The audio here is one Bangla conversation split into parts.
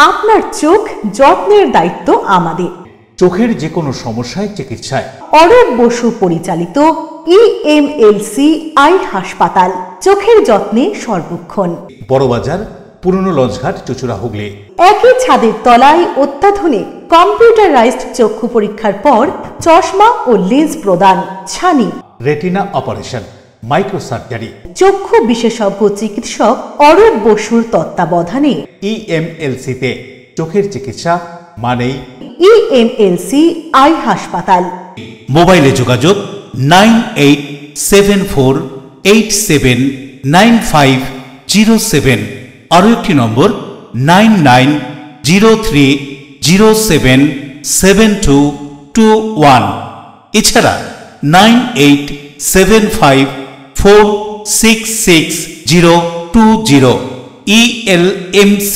আপনার চোখ যত্নের দায়িত্ব আমাদের। চোখের যে কোনো সমস্যায় চিকিৎসায় অরূপ বসু পরিচালিত EMLC আই হাসপাতাল, চোখের যত্নে সর্বক্ষণ। বড়বাজার, পুরনো লঞ্চঘাট, চুচুড়া, হুগলি। একই ছাদের তলায় অত্যাধুনিক কম্পিউটারাইজড চক্ষু পরীক্ষার পর চশমা ও লেন্স প্রদান, ছানি, রেটিনা অপারেশন, মাইক্রো সার্জারি। চক্ষু বিশেষজ্ঞ চিকিৎসক অরূপ বসুর তত্ত্বাবধানে EMLC-তে চোখের চিকিৎসা মানেই EMLC আই হাসপাতাল। মোবাইলে যোগাযোগ 9874879507। আরও একটি নম্বর 9903077221। এছাড়া 9875466020 ELMC।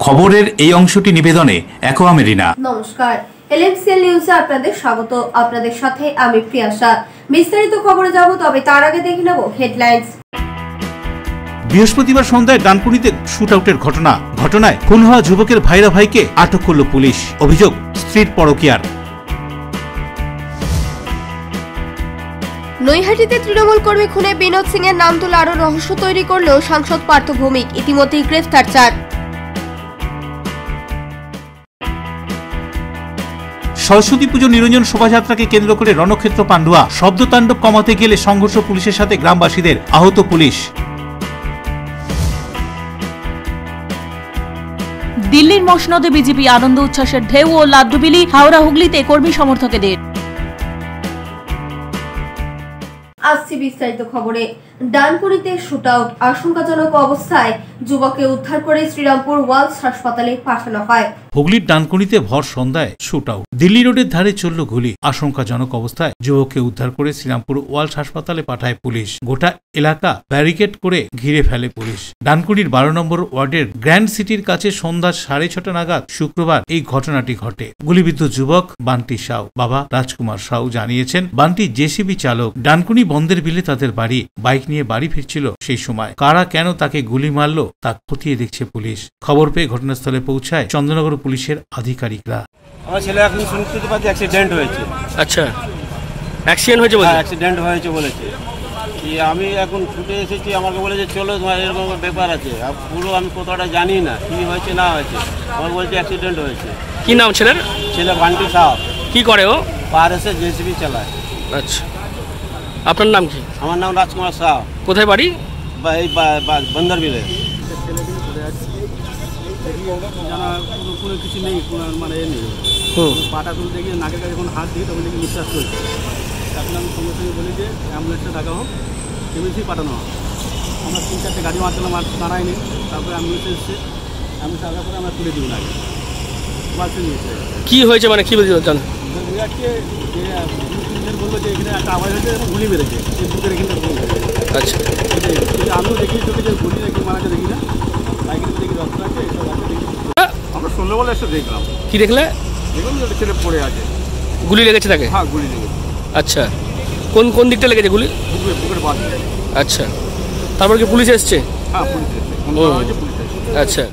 খবরের এই অংশটি নিবেদনে অ্যাকোয়া মেরিনা। নমস্কার, এলএমসিএল নিউজে আপনাদের স্বাগত। আপনাদের সাথে আমি প্রিয়াশা। বিস্তারিত খবরে যাব, তবে তার আগে দেখে নেব হেডলাইন্স। বৃহস্পতিবার সন্ধ্যায় ডানকুনিতে শুট আউটের ঘটনায় খুন হওয়া যুবকের ভাইরা ভাইকে আটক করল পুলিশ। অভিযোগ স্ত্রীর পরকীয়ার। নৈহাটিতে তৃণমূল কর্মী খুনে বিনোদ সিং এর নাম তুলে আরো রহস্য তৈরি করল সাংসদ পার্থ ভৌমিক। ইতিমধ্যেই গ্রেফতার 4। সরস্বতী পুজো নিরঞ্জন শোভাযাত্রাকে কেন্দ্র করে রণক্ষেত্র পান্ডুয়া। শব্দতাণ্ডব কমাতে গেলে সংঘর্ষ, পুলিশের সাথে গ্রামবাসীদের, আহত পুলিশ। দিল্লির মসনদে বিজেপি আনন্দ উচ্ছ্বাসের ঢেউ ও লাড্ডু বিলি। হাওড়া হুগলিতে কর্মী সমর্থকদের। আসছি বিস্তারিত খবরে। ডানকুনিতে শুট আউট, আশঙ্কাজনক অবস্থায় যুবককে উদ্ধার করে শ্রীরামপুর ওয়ালস হাসপাতালে পাঠানো হয়। হুগলির ডানকুনিতে ভর সন্ধ্যায় শুট আউট। দিল্লি রোডের ধারে চলল গুলি। আশঙ্কাজনক অবস্থায় যুবককে উদ্ধার করে শ্রীরামপুর ওয়ালস হাসপাতালে পাঠায় পুলিশ। গোটা এলাকা ব্যারিকেড করে ঘিরে ফেলে পুলিশ। ডানকুনির 12 নম্বর ওয়ার্ডের গ্র্যান্ড সিটির কাছে সন্ধ্যা 6:30 নাগাদ শুক্রবার এই ঘটনাটি ঘটে। গুলিবিদ্ধ যুবক বান্টি সাউ। বাবা রাজকুমার সাউ জানিয়েছেন, বান্টি জেসিবি চালক। ডানকুনি বন্ধের বিলে তাদের বাড়ি। বাইক নিয়ে বাড়ি ফিরছিল সেই সময় কারা কেন তাকে গুলি মারল তা খতিয়ে দেখছে পুলিশ। খবর পেয়ে ঘটনাস্থলে পৌঁছায় চন্দননগর পুলিশের আধিকারিকরা। আমার ছেলে এখন শুনতে পাচ্ছি অ্যাক্সিডেন্ট হয়েছে। আচ্ছা, অ্যাক্সিডেন্ট হয়েছে বলে? অ্যাক্সিডেন্ট হয়েছে বলেছে। কি আমি এখন ছুটে এসেছি, আমাকে বলেছে চলো তোমার এরকম ব্যাপার আছে। পুরো আমি কোথাটা জানি না কি হয়েছে না হয়েছে। আমার বলছে অ্যাক্সিডেন্ট হয়েছে। কি নাম ছেলের? ছেলে বান্টি সাহেব। কি করে ও? পাহাড়ে জেসিবি চালায়। আচ্ছা, আপনার নাম কি? আমার নাম রাজকুমার সাহা। কোথায় বাড়ি? এই বন্দর বিলে। কোনো কিছু নেই, মানে এ নেই। পাটা তুলতে গিয়ে নাকের কাছে যখন হাত দিই তখন দেখি নিঃশ্বাস চলছে। তখন আমি সঙ্গে সঙ্গে বলি যে অ্যাম্বুলেন্সে ডাকা হোক, এমএলসি পাঠানো হোক। আমরা 3-4টে গাড়ি মারছিলাম, দাঁড়ায়নি। তারপরে অ্যাম্বুলেন্সে এসছে, অ্যাম্বুলেন্স আসার পরে আমরা তুলে দিব আগে বাসে নিয়েছে। কী হয়েছে মানে কি বলছি জান? বিরাটকে বললো যে এখানে একটা আওয়াজ হয়েছে, গুলি মেরেছে এই বুকের এখানে। আচ্ছা, আমিও দেখি চোখে যে গুলি নাকি মারাকে দেখি না, বাইকের দেখি রক্ত আছে, এসব আছে দেখি। আমরা সন্ধ্যাবেলা এসে দেখলাম। কি দেখলে? দেখুন ছেলে পড়ে আছে। গুলি লেগেছে তাকে? হ্যাঁ, গুলি লেগেছে। আচ্ছা, কোন কোন দিকটা লেগেছে গুলি? বুকের বাদ। আচ্ছা, তারপর কি পুলিশ এসছে? হ্যাঁ, পুলিশ এসছে। আচ্ছা।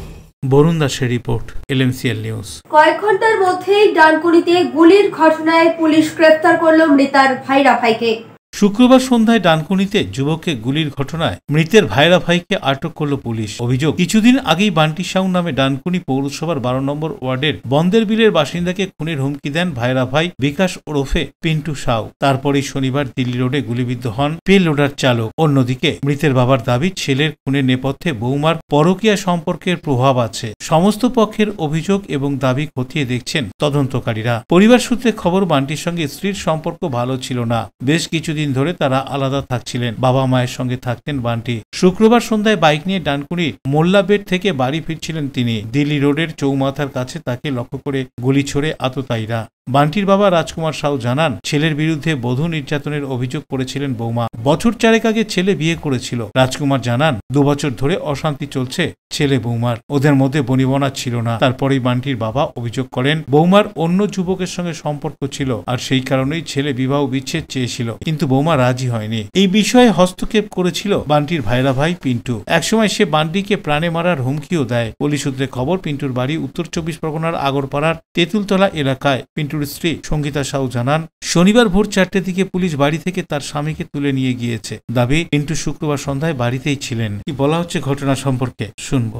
বরুণ দাসের রিপোর্ট, এলএমসিএল নিউজ। কয়েক ঘন্টার মধ্যেই ডানকুনিতে গুলির ঘটনায় পুলিশ গ্রেফতার করল মৃতার ভাইরা ভাইকে। শুক্রবার সন্ধ্যায় ডানকুনিতে যুবককে গুলির ঘটনায় মৃতের ভাইরা ভাইকে আটক করল পুলিশ। অভিযোগ, কিছুদিন আগেই বান্টি সাউ নামে ডানকুনি পৌরসভার 12 নম্বর ওয়ার্ডের বন্দের বিলের বাসিন্দাকে খুনের হুমকি দেন ভাইরা ভাই বিকাশ ওরফে পিন্টু সাউ। তারপরেই শনিবার দিল্লি রোডে গুলিবিদ্ধ হন পে লোডার চালক। অন্যদিকে মৃতের বাবার দাবি, ছেলের খুনের নেপথ্যে বৌমার পরকীয়া সম্পর্কের প্রভাব আছে। সমস্ত পক্ষের অভিযোগ এবং দাবি খতিয়ে দেখছেন তদন্তকারীরা। পরিবার সূত্রে খবর, বান্টির সঙ্গে স্ত্রীর সম্পর্ক ভালো ছিল না। বেশ কিছুদিন ধরে তারা আলাদা থাকছিলেন। বাবা মায়ের সঙ্গে থাকতেন বান্টি। শুক্রবার সন্ধ্যায় বাইক নিয়ে ডানকুনি মোল্লাবেট থেকে বাড়ি ফিরছিলেন তিনি। দিল্লি রোডের চৌমাথার কাছে তাকে লক্ষ্য করে গুলি ছোড়ে আততায়ীরা। বান্টির বাবা রাজকুমার সাউ জানান, ছেলের বিরুদ্ধে বধূ নির্যাতনের অভিযোগ করেছিলেন বৌমা। বছর 4 আগে ছেলে বিয়ে করেছিল। রাজকুমার জানান, 2 বছর ধরে অশান্তি চলছে ছেলে বৌমার, ওদের মধ্যে বনিবনা ছিল না। তারপরেই বান্টির বাবা অভিযোগ করেন, বৌমার অন্য যুবকের সঙ্গে সম্পর্ক ছিল, আর সেই কারণেই ছেলে বিবাহ বিচ্ছেদ চেয়েছিল, কিন্তু বৌমা রাজি হয়নি। এই বিষয়ে হস্তক্ষেপ করেছিল বান্টির ভাইরা ভাই পিন্টু। একসময় সে বান্টিকে প্রাণে মারার হুমকিও দেয়। পুলিশ সূত্রে খবর, পিন্টুর বাড়ি উত্তর 24 পরগনার আগরপাড়ার তেঁতুলতলা এলাকায়। পিন্টুর স্ত্রী সঙ্গীতা সাউ জানান, শনিবার ভোর 4টের দিকে পুলিশ বাড়ি থেকে তার স্বামীকে তুলে নিয়ে গিয়েছে। দাবি, পিন্টু শুক্রবার সন্ধ্যায় বাড়িতেই ছিলেন। কি বলা হচ্ছে ঘটনা সম্পর্কে শুনবো।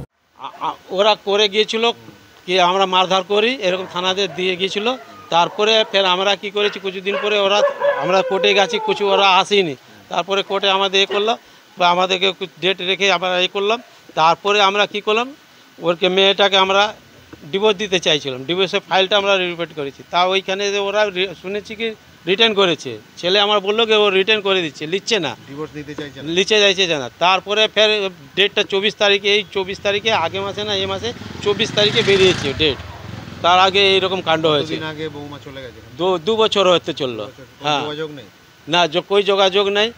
ওরা করে গিয়েছিল কি আমরা মারধর করি, এরকম থানাতে দিয়ে গিয়েছিল। তারপরে ফের আমরা কি করেছি, কিছুদিন পরে আমরা কোর্টে গেছি, কিছু ওরা আসেনি। তারপরে কোর্টে আমাদের করলো বা আমাদেরকে ডেট রেখে আমরা করলাম। তারপরে আমরা কি করলাম, ওরকে মেয়েটাকে আমরা ডিভোর্স দিতে চাইছিলাম। ডিভোর্সের ফাইলটা আমরা রিপিট করেছি। তা ওইখানে ওরা শুনেছি কি রিটার্ন করেছে। ছেলে আমার বললো কি ও রিটার্ন করে দিচ্ছে, লিখছে না, লিখে যাইছে না। তারপরে ফের ডেটটা 24 তারিখে, এই 24 তারিখে আগে মাসে না এই মাসে 24 তারিখে বেরিয়েছে ডেট। তার আগে এইরকম কাণ্ড হয়েছে। 2 বছর হতে চললো। হ্যাঁ, না কোই যোগাযোগ নেই।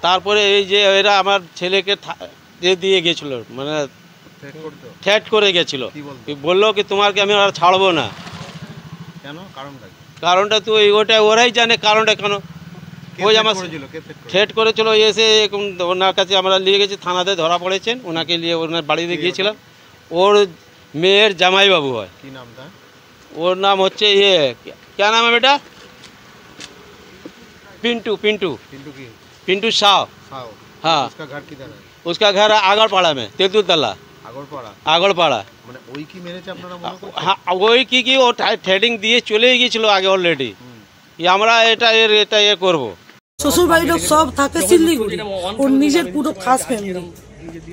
তারপরে এই যে এরা আমার ছেলেকে দিয়ে গেছিল, মানে থ্রেট করে গেছিল, বললো কি তোমাকে আমি আর ছাড়বো না। কেন? কারণটা তো ওটা ওরাই জানে কারণটা কেন। ওই আমার থ্রেট করেছিল, এসে ওনার কাছে আমরা নিয়ে গেছি, থানাতে ধরা পড়েছেন। ওনাকে নিয়ে ওনার বাড়িতে গিয়েছিলাম। ওর মেয়ের জামাইবাবু হয়। কি নামটা? ওর নাম হচ্ছে क्या नाम है बेटा? पिंटू साव। हाँ, उसका घर किधर है? उसका घर आगरपाड़ा में, तेतुलतला। আগরপাড়া মানে ওই কি মেরেছে আপনারা মনে করেন? হ্যাঁ, ওই কি ও থ্রেডিং দিয়ে চলে গিয়েছিল আগে অলরেডি। আমরা এটা করব। শ্বশুর বাড়ির লোক সব থাকে শিলিগুড়ি, ওর নিজের পুরো খাস ফ্যামিলি।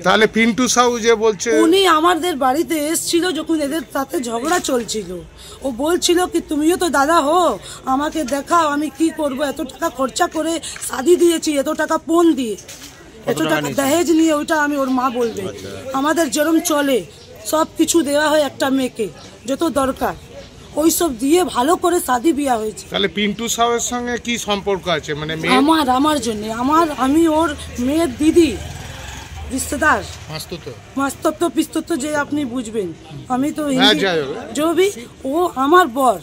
তাহলে পিন্টু সাউ যে বলছে, উনি আমাদের বাড়িতে এসেছিল যখন এদের সাথে ঝগড়া চলছিল। ও বলছিল কি তুমিও তো দাদা হো, আমাকে দেখাও আমি কি করব, এত টাকা খরচা করে শাদি দিয়েছি, এত টাকা পণ দিয়ে, এত টাকা দহেজ নিয়ে, ওইটা আমি ওর মা বলবে। আমাদের যেরকম চলে সব কিছু দেওয়া হয় একটা মেয়েকে যত দরকার, ওই সব দিয়ে ভালো করে শাদি বিয়া হয়েছে। তাহলে পিন্টু সাউয়ের সঙ্গে কি সম্পর্ক আছে? মানে আমার জন্য আমি ওর মেয়ের দিদি, রিश्तेदार, মাস্ততো পিস্ততো যে আপনি বুঝবেন। আমি তো জবি, ও আমার বর,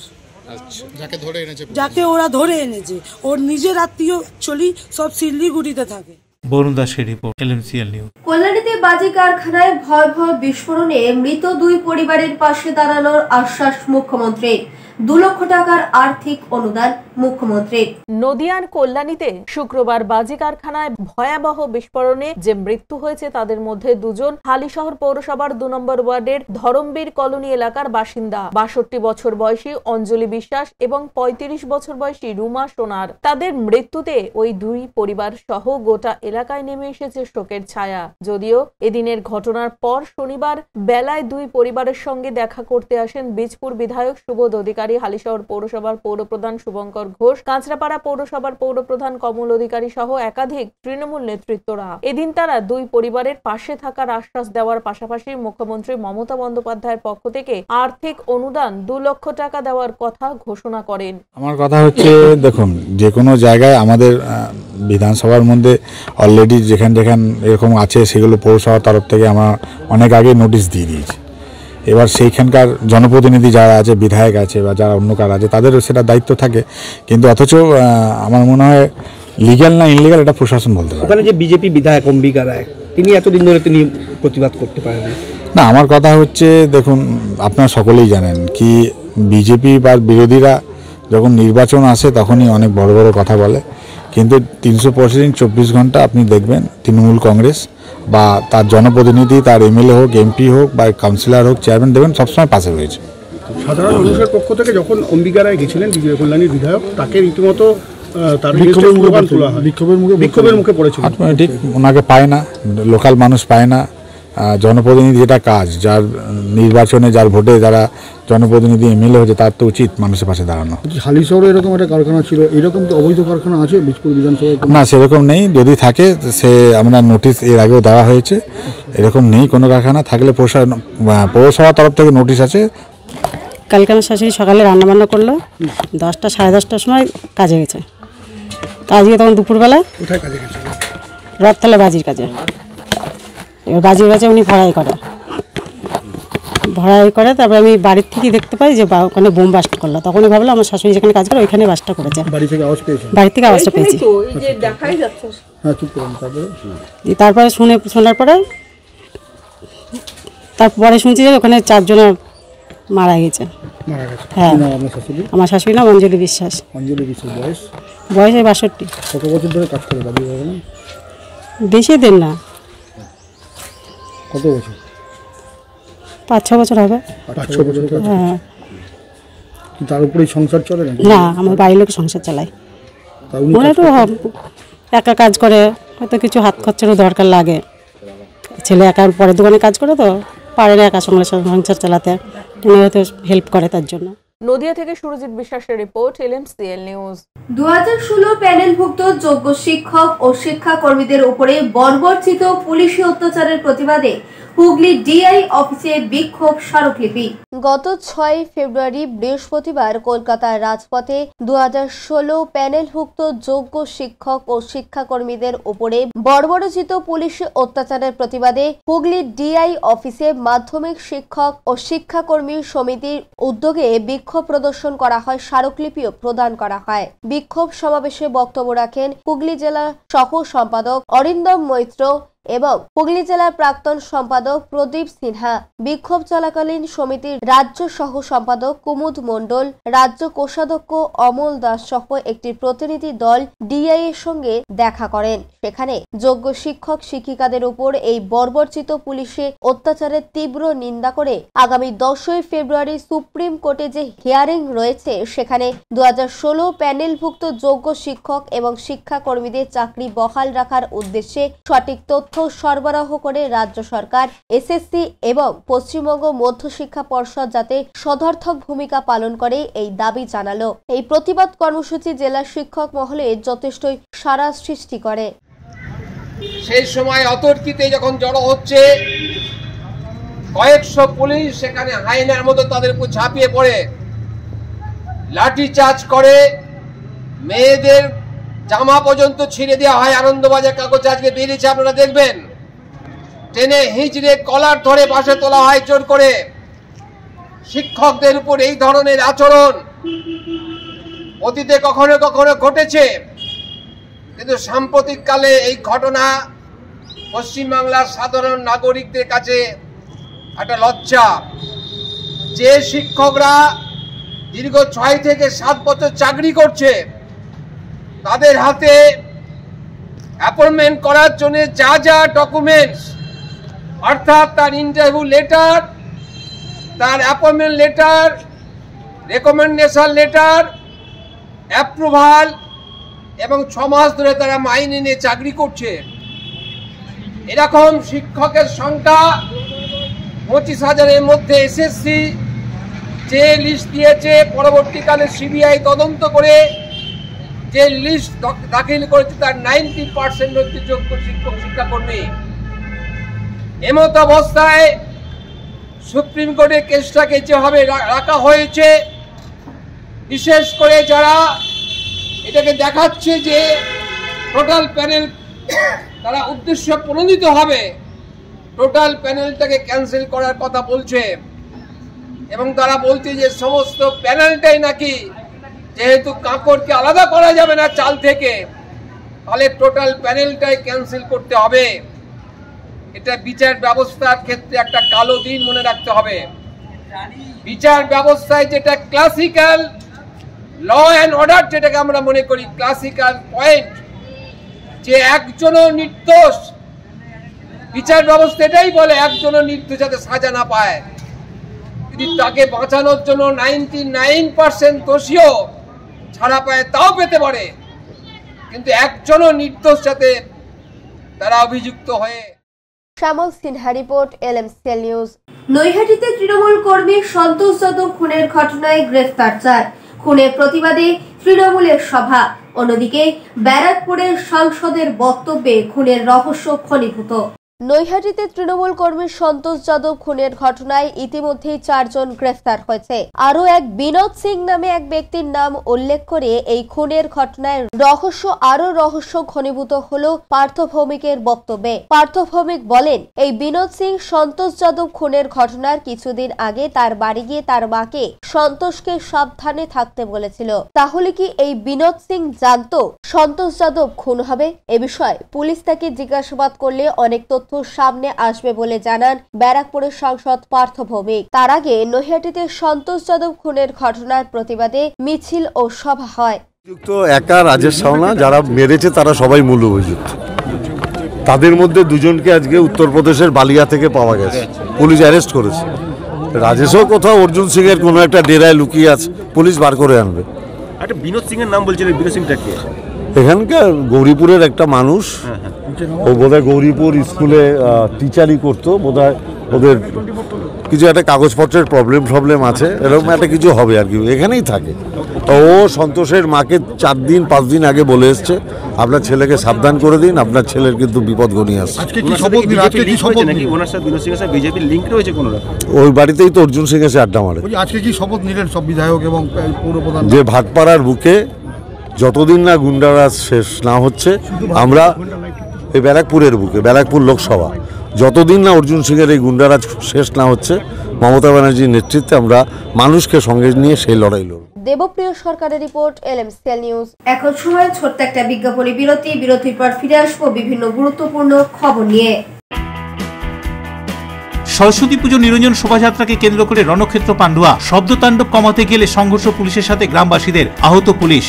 যাকে ওরা ধরে এনেছে, ওর নিজের আত্মীয় চলি সব শিলিগুড়িতে থাকে। বরুণ দাসের রিপোর্ট, LMCL নিউজ। কল্যাণীতে বাজি কারখানায় ভয়াবহ বিস্ফোরণে মৃত 2 পরিবারের পাশে দাঁড়ানোর আশ্বাস মুখ্যমন্ত্রীর। 2 লক্ষ টাকার আর্থিক অনুদান মুখ্যমন্ত্রীর। নদিয়ার কল্যাণীতে শুক্রবার বাজি কারখানায় ভয়াবহ বিস্ফোরণে যে মৃত্যু হয়েছে তাদের মধ্যে 2 জন হালিশহর পৌরসভার 2 নম্বর ওয়ার্ডের ধরমবীর কলোনি এলাকার বাসিন্দা। 62 বছর বয়সী অঞ্জলি বিশ্বাস এবং 35 বছর বয়সী রুমা সোনার। তাদের মৃত্যুতে ওই 2 পরিবার সহ গোটা এলাকায় নেমে এসেছে শোকের ছায়া। যদিও এদিনের ঘটনার পর শনিবার বেলায় 2 পরিবারের সঙ্গে দেখা করতে আসেন বীজপুর বিধায়ক সুবোধ অধিকারী, হালিশহর পৌরসভার পৌরপ্রধান শুভঙ্কর ঘোষ, কাঁচরাপাড়া পৌরসভার পৌরপ্রধান কমল অধিকারী সহ একাধিক তৃণমূল নেতৃত্বরা। এদিন তারা 2 পরিবারের পাশে থাকার আশ্বাস দেওয়ার পাশাপাশি মুখ্যমন্ত্রী মমতা বন্দ্যোপাধ্যায়ের পক্ষ থেকে আর্থিক অনুদান 2 লক্ষ টাকা দেওয়ার কথা ঘোষণা করেন। আমার কথা হচ্ছে, দেখুন, যে কোনো জায়গায় আমাদের বিধানসভার মধ্যে অলরেডি যেখানে এরকম আছে সেগুলো পৌরসভার তরফ থেকে আমরা অনেক আগে নোটিশ দিয়ে দিয়েছি। এবার সেইখানকার জনপ্রতিনিধি যারা আছে, বিধায়ক আছে বা যারা অন্য কার আছে, তাদেরও সেটা দায়িত্ব থাকে। কিন্তু অথচ আমার মনে হয় লিগ্যাল না ইনলিগ্যাল এটা প্রশাসন বলতে পারে। ওখানে যে বিজেপি বিধায়ক অম্বিকা রায়, তিনি এতদিন ধরে তিনি প্রতিবাদ করতে পারেন না। আমার কথা হচ্ছে, দেখুন, আপনারা সকলেই জানেন কি বিজেপি বা বিরোধীরা যখন নির্বাচন আসে তখনই অনেক বড় বড় কথা বলে, কিন্তু 365 দিন 24 ঘন্টা আপনি দেখবেন তৃণমূল কংগ্রেস বা তার জনপ্রতিনিধি, তার এমএলএ হোক, এমপি হোক বা কাউন্সিলর হোক, চেয়ারম্যান, দেবেন সবসময় পাশে রয়েছে। সাধারণ মানুষের পক্ষ থেকে যখন অম্বিকা রায় গেছিলেন কল্যাণীর বিধায়ক, তাকে রীতিমতো তার বিক্ষোভের মুখে পড়েছিল। ঠিক, ওনাকে পায় না, লোকাল মানুষ পায় না। জনপ্রতিনিধি যেটা কাজ, যার নির্বাচনে যার ভোটে যারা জনপ্রতিনিধি এমএলএ হয়েছে, তার তো উচিত মানুষের পাশে দাঁড়ানো। হালিশহরে এরকম একটা কারখানা ছিল, এরকম তো অবৈধ কারখানা আছে বীজপুর বিধানসভায়? না, সেরকম নেই। যদি থাকে সে আমরা নোটিশ এর আগেও দেওয়া হয়েছে, এরকম নেই কোনো কারখানা। থাকলে পৌরসভার তরফ থেকে নোটিশ আছে, কালকে আমার শাশুড়ি সকালে রান্নাবান্না করলো, 10টা সাড়ে 10টার সময় কাজে গেছে। কাজে গিয়ে তখন দুপুরবেলায় কোথায় কাজে গেছে? রথতলা বাজির কাজে। এবার বাজির কাজে উনি ভরাই করে, তারপরে আমি বাড়ির থেকে দেখতে পাই যে ওখানে বোম বাস্ট করলো। তখনই ভাবলাম আমার শাশুড়ি যেখানে কাজ করে ওইখানে বাস্টটা করেছে। বাড়ি থেকে আওয়াজ পেয়েছে? বাড়ি থেকে আওয়াজটা পেয়েছি। হ্যাঁ, চুপ করুন। তারপরে শোনার পরে তারপরে শুনছি যে ওখানে 4 জন মারা গেছে। হ্যাঁ, আমার শাশুড়ি নাম অঞ্জলি বিশ্বাস। অঞ্জলি বিশ্বাস বয়স 62। কত বছর ধরে কাজ করে বাড়ি? বেশি দিন না। কত বছর? 5-6 বছর হবে। 5-6 বছর। হ্যাঁ। তার উপরে সংসার চলে না? না, আমার বাড়ির লোক সংসার চালায়। মনে একটু একা কাজ করে, হয়তো কিছু হাত খরচেরও দরকার লাগে। ছেলে একা পরে দোকানে কাজ করে তো পারে না একা সংসার চালাতে, হয়তো হেল্প করে তার জন্য। নদিয়া থেকে সুরজিৎ বিশ্বাসের রিপোর্ট, LMCL নিউজ। 2016 প্যানেলভুক্ত যোগ্য শিক্ষক ও শিক্ষাকর্মীদের উপরে বর্বরচিত পুলিশি অত্যাচারের প্রতিবাদে হুগলি ডিআই অফিসে বিক্ষোভ স্মারকলিপি। গত 6 ফেব্রুয়ারি বৃহস্পতিবার কলকাতার রাজপথে 2016 প্যানেলভুক্ত যোগ্য শিক্ষক ও শিক্ষাকর্মীদের উপরে বর্বরচিত পুলিশি অত্যাচারের প্রতিবাদে হুগলি ডিআই অফিসে মাধ্যমিক শিক্ষক ও শিক্ষাকর্মী সমিতির উদ্যোগে বিক্ষোভ প্রদর্শন করা হয়, স্মারকলিপিও প্রদান করা হয়। বিক্ষোভ সমাবেশে বক্তব্য রাখেন হুগলি জেলা সহ সম্পাদক অরিন্দম মৈত্র এবং হুগলি জেলার প্রাক্তন সম্পাদক প্রদীপ সিনহা। বিক্ষোভ চলাকালীন সমিতির রাজ্য সহ সম্পাদক কুমুদ মণ্ডল, রাজ্য কোষাধ্যক্ষ অমল দাস সহ একটি প্রতিনিধি দল ডিআই এর সঙ্গে দেখা করেন। সেখানে যোগ্য শিক্ষক শিক্ষিকাদের উপর এই বর্বরচিত পুলিশে অত্যাচারের তীব্র নিন্দা করে আগামী 10ই ফেব্রুয়ারি সুপ্রিম কোর্টে যে হিয়ারিং রয়েছে সেখানে 2016 প্যানেলভুক্ত যোগ্য শিক্ষক এবং শিক্ষাকর্মীদের চাকরি বহাল রাখার উদ্দেশ্যে সঠিক তথ্য সরবরাহ করে রাজ্য সরকার, এসএসসি এবং পশ্চিমবঙ্গ মধ্যশিক্ষা পর্ষদ যাতে সদর্থক ভূমিকা পালন করে এই দাবি জানালো। এই প্রতিবাদ কর্মসূচি জেলা শিক্ষক মহলে যথেষ্টই সাড়া সৃষ্টি করে। সেই সময় অতর্কিতে যখন জড়ো হচ্ছে কয়েকশো পুলিশ সেখানে হায়নার মতো তাদের উপর ঝাঁপিয়ে পড়ে লাঠিচার্জ করে, মেয়েদের জামা পর্যন্ত ছিঁড়ে দেওয়া হয়। আনন্দবাজার কাগজ আজকে বেরিয়েছে, আপনারা দেখবেন। টেনে হিঁচড়ে কলার ধরে পাশে তোলা হয় জোর করে। শিক্ষকদের উপর এই ধরনের আচরণ অতীতে কখনো কখনো ঘটেছে, কিন্তু সাম্প্রতিককালে এই ঘটনা পশ্চিমবাংলার সাধারণ নাগরিকদের কাছে একটা লজ্জা। যে শিক্ষকরা দীর্ঘ 6 থেকে 7 বছর চাকরি করছে, তাদের হাতে অ্যাপয়েন্টমেন্ট করার জন্য যা যা ডকুমেন্টস, অর্থাৎ তার ইন্টারভিউ লেটার, তার appointment letter, recommendation letter, approval, এবং 6 মাস ধরে তারা মাইনে নিয়ে চাকরি করছে। এরকম শিক্ষকের সংখ্যা 25,000-এর মধ্যে এসএসসি যে লিস্ট দিয়েছে, পরবর্তীকালে সিবিআই তদন্ত করে যে লিস্ট দাখিল করেছে তার 90% হচ্ছে যোগ্য শিক্ষক শিক্ষাকর্মী। এমত অবস্থায় সুপ্রিম কোর্টে কেসটাকে যেভাবে রাখা হয়েছে, বিশেষ করে যারা এটাকে দেখাচ্ছে যে টোটাল প্যানেল তারা উদ্দেশ্য প্রণোদিত হবে, টোটাল প্যানেলটাকে ক্যান্সেল করার কথা বলছে, এবং তারা বলছে যে সমস্ত প্যানেলটাই নাকি, যেহেতু কাঁকড়কে আলাদা করা যাবে না চাল থেকে, তাহলে টোটাল প্যানেলটাই ক্যান্সেল করতে হবে। এটা বিচার ব্যবস্থার ক্ষেত্রে একটা কালো দিন মনে রাখতে হবে। বিচার ব্যবস্থায় যেটা ক্লাসিক্যাল ল অ্যান্ড অর্ডার, যেটাকে আমরা মনে করি ক্লাসিক্যাল পয়েন্ট, যে একজনও নির্দোষ, বিচার ব্যবস্থা এটাই বলে একজনও নির্দোষ যাতে সাজা না পায়। যদি তাকে বাঁচানোর জন্য 99% দোষীও ছাড়া পায়, তাও পেতে পারে, কিন্তু একজনও নির্দোষ যাতে তারা অভিযুক্ত হয়ে। Shyamal Sinha report, LMCL news. নৈহাটিতে তৃণমূল কর্মী সন্তোষ যাদব খুনের ঘটনায় গ্রেফতার 4। খুনের প্রতিবাদে তৃণমূলের সভা। অন্যদিকে ব্যারাকপুরের সাংসদের বক্তব্যে খুনের রহস্য ঘনীভূত। নৈহাটিতে তৃণমূল কর্মী সন্তোষ যাদব খুনের ঘটনায় ইতিমধ্যেই 4 জন গ্রেফতার হয়েছে। আরও এক বিনোদ সিং নামে এক ব্যক্তির নাম উল্লেখ করে এই খুনের ঘটনায় রহস্য ঘনীভূত হলো পার্থ ভৌমিকের বক্তব্যে। পার্থ ভৌমিক বলেন, এই বিনোদ সিং সন্তোষ যাদব খুনের ঘটনার কিছুদিন আগে তার বাড়ি গিয়ে তার মাকে সন্তোষকে সাবধানে থাকতে বলেছিল। তাহলে কি এই বিনোদ সিং জানতো সন্তোষ যাদব খুন হবে? এ বিষয়ে পুলিশ তাকে জিজ্ঞাসাবাদ করলে অনেক তথ্য সামনে আসবে বলে জানান ব্যারাকপুরের সাংসদ পার্থ ভৌমিক। তার আগে নৈহাটিতে সন্তোষ যাদব খুনের ঘটনার প্রতিবাদে মিছিল ও সভা হয়। একা রাজেশ সাওনা যারা মেরেছে তারা সবাই মূল অভিযুক্ত। তাদের মধ্যে দুজনকে আজকে উত্তরপ্রদেশের বালিয়া থেকে পাওয়া গেছে, পুলিশ অ্যারেস্ট করেছে। রাজেশও কোথাও অর্জুন সিং এর কোনো একটা ডেরায় লুকিয়ে আছে, পুলিশ বার করে আনবে। একটা বিনোদ সিং এর নাম বলছিলেন, বিনোদ সিংটা কে? এখানকার গৌরীপুরের একটা মানুষ, ও বোধহয় গৌরীপুর স্কুলে টিচারই করতো বোধহয়। ওদের কিছু একটা কাগজপত্রের প্রবলেম আছে, এরকম একটা কিছু হবে আর কি, এখানেই থাকে। তো ও সন্তোষের মাকে 4-5 দিন আগে বলে এসছে, আপনার ছেলেকে সাবধান করে দিন, আপনার ছেলের কিন্তু বিপদ ঘনিয়ে আসছে। ওই বাড়িতেই তো অর্জুন সিং এসে আড্ডা মারে। আজকে কি শপথ নিলেন সব বিধায়ক এবং পৌরপ্রধান? যে ভাটপাড়ার বুকে যতদিন না গুন্ডারাজ শেষ না হচ্ছে, আমরা এই ব্যারাকপুরের বুকে, ব্যারাকপুর লোকসভা, যতদিন না অর্জুন সিং এর এই গুন্ডারাজ শেষ না হচ্ছে, মমতা ব্যানার্জির নেতৃত্বে আমরা মানুষকে সঙ্গে নিয়ে সেই লড়াই লড়ব। দেবপ্রিয় সরকারের রিপোর্ট, LMCL নিউজ। এখন সময় ছোট্ট একটা বিজ্ঞাপনী বিরতি। বিরতির পর ফিরে আসবো বিভিন্ন গুরুত্বপূর্ণ খবর নিয়ে। সরস্বতী পুজো নিরঞ্জন শোভাযাত্রাকে কেন্দ্র করে রণক্ষেত্র পান্ডুয়া। শব্দতাণ্ডব কমাতে গেলে সংঘর্ষ, পুলিশের সাথে গ্রামবাসীদের, আহত পুলিশ।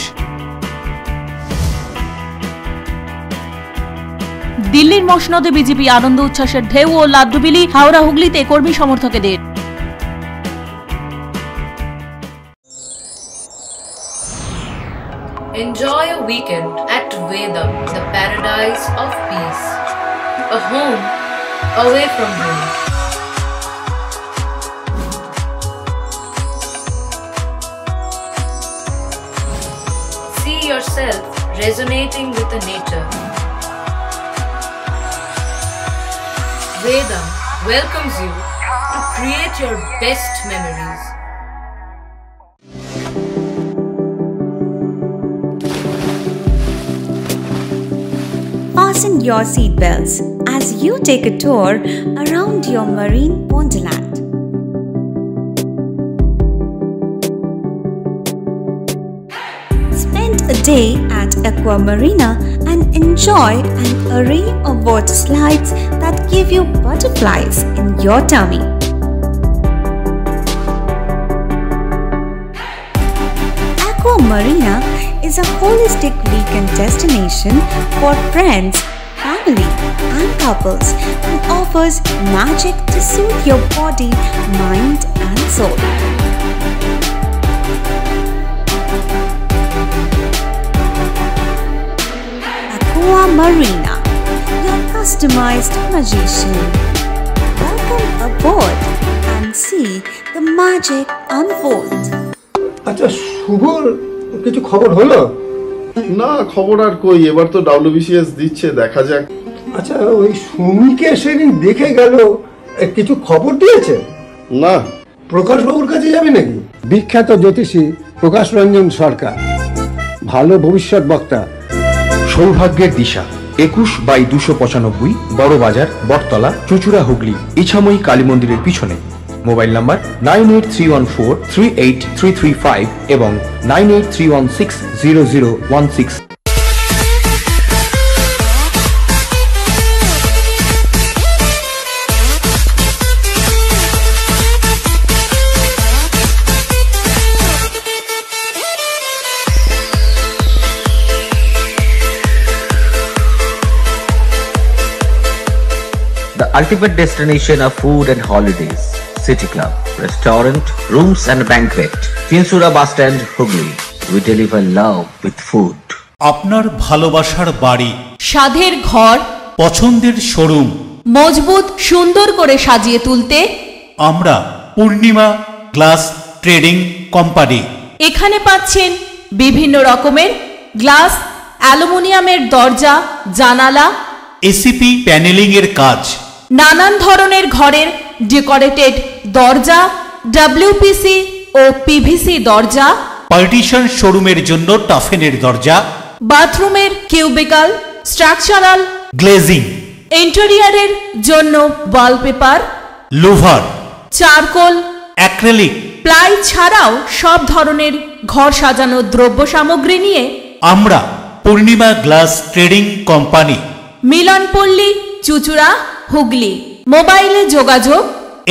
দিল্লির মসনদে বিজেপি আনন্দ উচ্ছ্বাসের ঢেউ ও লাড্ডুবিলি। হাওড়া হুগলিতে কর্মী সমর্থকদের। Enjoy a weekend at Vedam, the paradise of peace. A home away from home. See yourself resonating with the nature. Vedam welcomes you to create your best memories. Fasten your seatbelts as you take a tour around your marine wonderland. Spend a day at Aqua Marina and enjoy an array of water slides that give you butterflies in your tummy. Aqua Marina is a holistic weekend destination for friends, family, and couples and offers magic to soothe your body, mind, and soul. Aqua Marina, your customized magician. Welcome aboard and see the magic unfold. আচ্ছা, শুভর কিছু খবর হলো? না, খবর আর কই, এবার তো WBCS দিচ্ছে, দেখা যাক। আচ্ছা, ওই সুমিকে সেদিন দেখে গেল, কিছু খবর দিয়েছে? না। প্রকাশ বাবুর কাছে যাবে নাকি? বিখ্যাত জ্যোতিষী প্রকাশ রঞ্জন সরকার, ভালো ভবিষ্যৎ বক্তা। সৌভাগ্যের দিশা, 21/295 বড় বাজার, বটতলা, চুচুড়া, হুগলি, ইছাময়ী কালী মন্দিরের পিছনে। মোবাইল নাম্বার 9831438335 এবং 9831600016। The ultimate destination of food and holidays. City Club, restaurant, rooms and banquet. Chinsura Bus Stand, Hugli. We deliver love with food. আপনার ভালোবাসার বাড়ি, স্বাদের ঘর, পছন্দের শোরুম মজবুত সুন্দর করে সাজিয়ে তুলতে আমরা পূর্ণিমা গ্লাস ট্রেডিং কোম্পানি। এখানে পাচ্ছেন বিভিন্ন রকমের গ্লাস, অ্যালুমিনিয়ামের দরজা, জানালা, এসিপি প্যানেলিং এর কাজ, নানান ধরনের ঘরের ডেকোরেটেড দরজা, ডব্লিউপিসি ও পিভিসি দরজা, পার্টিশন শোরুমের জন্য টাফেনের দরজা, বাথরুমের কিউবিকাল, স্ট্রাকচারাল গ্লেজিং, ইন্টেরিয়রের জন্য wallpaper, louver, charcoal, acrylic, ply ছাড়াও সব ধরনের ঘর সাজানোর দ্রব্য সামগ্রী নিয়ে আমরা Purnima glass trading company, Milanpalli, Chuchura, Hooghly. মোবাইলে যোগাযোগ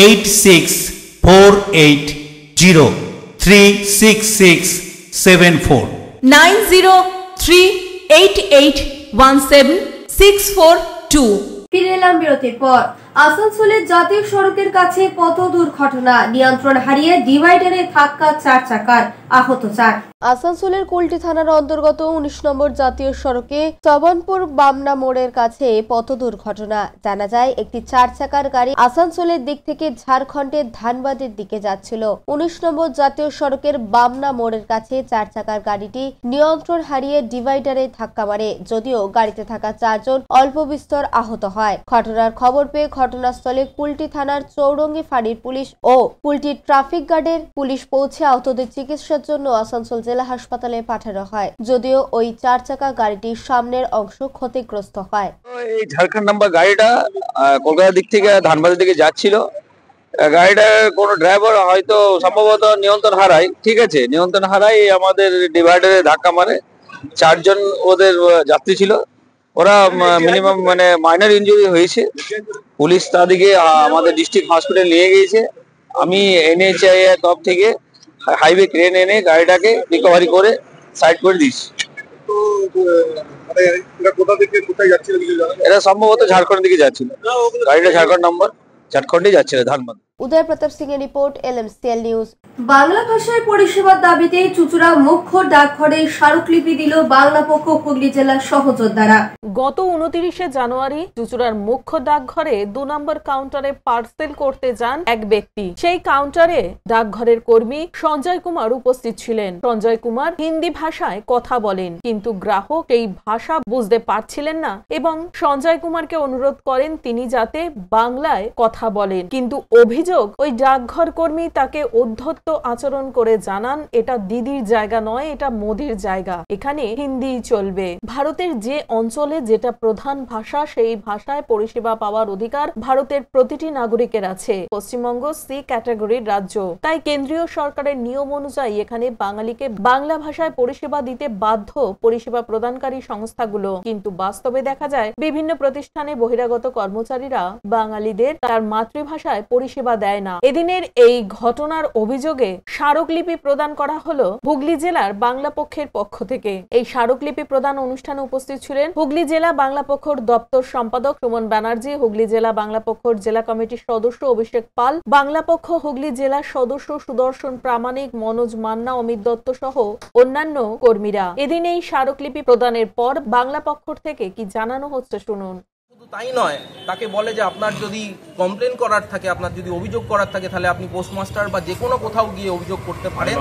8640366674, 9038817642। ফিরে এলাম বিরতির পর। আসানসোলের জাতীয় সড়কের কাছে পথ দুর্ঘটনা, নিয়ন্ত্রণ হারিয়ে ডিভাইডারে ধাক্কা 4 চাকার, আহত 4। আসানসোলের কুলটি থানার অন্তর্গত 19 নম্বর জাতীয় সড়কে চবনপুর বামনা মোড়ের কাছে পথ দুর্ঘটনা। জানা যায় একটি 4 চাকার গাড়ি আসানসোলের দিক থেকে ঝাড়খণ্ডের ধানবাদের দিকে যাচ্ছিল। 19 নম্বর জাতীয় সড়কের বামনা মোড়ের কাছে 4 চাকার গাড়িটি নিয়ন্ত্রণ হারিয়ে ডিভাইডারে ধাক্কা মারে, যদিও গাড়িতে থাকা 4 জন অল্প বিস্তর আহত হয়। ঘটনার খবর পেয়ে ঘটনাস্থলে কুলটি থানার চৌরঙ্গি ফাঁড়ির পুলিশ ও কুলটি ট্রাফিক গার্ডের পুলিশ পৌঁছে আহতদের চিকিৎসার জন্য আসানসোল জেলা হাসপাতালে পাঠানো হয়, যদিও ওই 4 চাকা গাড়িটির সামনের অংশ ক্ষতিগ্রস্ত হয়। এই ঝাড়খণ্ড নাম্বার গাড়িটা কলকাতার দিক থেকে ধানবাদের দিকে যাচ্ছিল। গাড়িটার কোনো ড্রাইভার হয়তো সম্ভবত নিয়ন্ত্রণ হারায়, ঠিক আছে, নিয়ন্ত্রণ হারায় আমাদের ডিভাইডারে ধাক্কা মারে। 4 জন ওদের যাত্রী ছিল, ওরা মিনিমাম মানে মাইনর ইনজুরি হয়েছে। পুলিশ তাদেরকে আমাদের ডিস্ট্রিক্ট হসপিটাল নিয়ে গিয়েছে। আমি NHAI এর তরফ থেকে হাইওয়ে ক্রেন এনে গাড়িটাকে রিকভারি করে সাইড করে দিয়েছি। এরা সম্ভবত ঝাড়খণ্ড দিকে যাচ্ছিল, গাড়িটা ঝাড়খণ্ড নম্বর, ঝাড়খণ্ডে যাচ্ছিল ধানবাদ। উদয় প্রতাপ সিং এর রিপোর্ট, LMCL নিউজ। বাংলা ভাষায় পরিষেবার দাবিতে চুচুড়া মুখ্য ডাকঘরে স্মারকলিপি দিল বাংলা পক্ষ হুগলি জেলার সহযোদ্ধারা। গত 29শে জানুয়ারি চুচুড়ার মুখ্য ডাকঘরে 2 নম্বর কাউন্টারে পার্সেল করতে যান এক ব্যক্তি। সেই কাউন্টারে ডাকঘরের কর্মী সঞ্জয় কুমার উপস্থিত ছিলেন। সঞ্জয় কুমার হিন্দি ভাষায় কথা বলেন, কিন্তু গ্রাহক এই ভাষা বুঝতে পারছিলেন না এবং সঞ্জয় কুমারকে অনুরোধ করেন তিনি যাতে বাংলায় কথা বলেন। কিন্তু অভিযোগ ওই ডাকঘর কর্মী তাকে অধ্যত্ত আচরণ করে জানান এটা দিদির জায়গা নয়, এটা মোদির জায়গা, এখানে হিন্দি চলবে। ভারতের যে অঞ্চলে যেটা প্রধান ভাষা সেই ভাষায় পরিষেবা পাওয়ার অধিকার ভারতের প্রতিটি নাগরিকের আছে। পশ্চিমবঙ্গ সি ক্যাটাগরির রাজ্য, তাই কেন্দ্রীয় সরকারের নিয়ম অনুযায়ী এখানে বাঙালিকে বাংলা ভাষায় পরিষেবা দিতে বাধ্য পরিষেবা প্রদানকারী সংস্থাগুলো। কিন্তু বাস্তবে দেখা যায় বিভিন্ন প্রতিষ্ঠানে বহিরাগত কর্মচারীরা বাঙালিদের তার মাতৃভাষায় পরিষেবা দেয় না। এদিনের এই ঘটনার অভিযোগে স্মারকলিপি প্রদান করা হলো হুগলি জেলার বাংলা পক্ষের পক্ষ থেকে। এই স্মারকলিপি প্রদান অনুষ্ঠানে উপস্থিত ছিলেন হুগলি জেলা বাংলা পক্ষর দপ্তর সম্পাদক সুমন ব্যানার্জি, হুগলি জেলা বাংলা পক্ষর জেলা কমিটির সদস্য অভিষেক পাল, বাংলা পক্ষ হুগলি জেলার সদস্য সুদর্শন প্রামাণিক, মনোজ মান্না, অমিত দত্ত সহ অন্যান্য কর্মীরা। এদিন এই স্মারকলিপি প্রদানের পর বাংলা পক্ষ থেকে কি জানানো হচ্ছে শুনুন। তাই নয়, তাকে বলে যে আপনার যদি কমপ্লেন করার থাকে, আপনার যদি অভিযোগ করার থাকে, তাহলে আপনি পোস্টমাস্টার বা যে কোনো কোথাও গিয়ে অভিযোগ করতে পারেন,